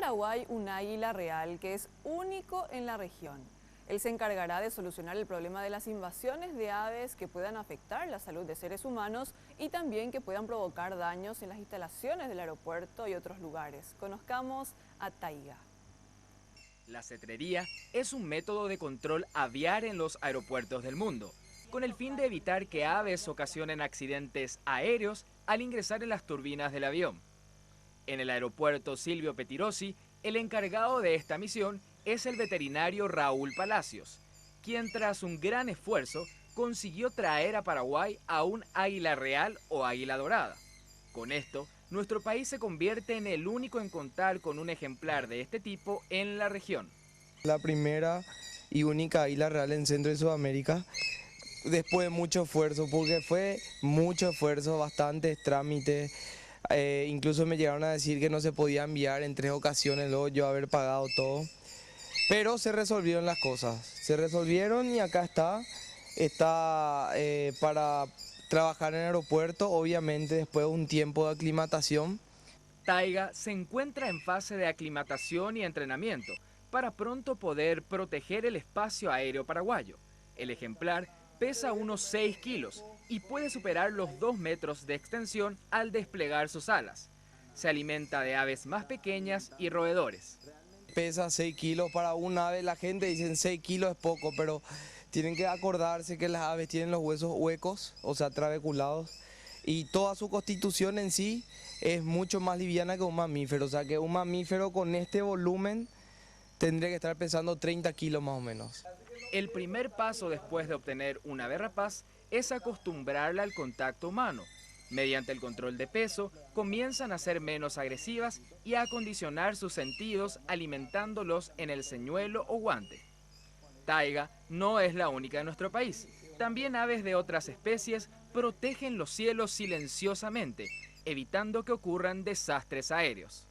Paraguay un águila real que es único en la región. Él se encargará de solucionar el problema de las invasiones de aves que puedan afectar la salud de seres humanos y también que puedan provocar daños en las instalaciones del aeropuerto y otros lugares. Conozcamos a Taiga. La cetrería es un método de control aviar en los aeropuertos del mundo, con el fin de evitar que aves ocasionen accidentes aéreos al ingresar en las turbinas del avión. En el aeropuerto Silvio Pettirossi, el encargado de esta misión es el veterinario Raúl Palacios, quien tras un gran esfuerzo consiguió traer a Paraguay a un águila real o águila dorada. Con esto, nuestro país se convierte en el único en contar con un ejemplar de este tipo en la región. La primera y única águila real en Centro y Sudamérica, después de mucho esfuerzo, porque fue mucho esfuerzo, bastantes trámites, incluso me llegaron a decir que no se podía enviar en 3 ocasiones, luego yo haber pagado todo, pero se resolvieron las cosas, se resolvieron y acá está para trabajar en el aeropuerto, obviamente después de un tiempo de aclimatación. Taiga se encuentra en fase de aclimatación y entrenamiento para pronto poder proteger el espacio aéreo paraguayo. El ejemplar pesa unos 6 kilos y puede superar los 2 metros de extensión al desplegar sus alas. Se alimenta de aves más pequeñas y roedores. Pesa 6 kilos para un ave, la gente dice 6 kilos es poco, pero tienen que acordarse que las aves tienen los huesos huecos, o sea, trabeculados, y toda su constitución en sí es mucho más liviana que un mamífero, o sea que un mamífero con este volumen tendría que estar pesando 30 kilos más o menos. El primer paso después de obtener un ave rapaz es acostumbrarla al contacto humano. Mediante el control de peso, comienzan a ser menos agresivas y a acondicionar sus sentidos alimentándolos en el señuelo o guante. Taiga no es la única en nuestro país. También aves de otras especies protegen los cielos silenciosamente, evitando que ocurran desastres aéreos.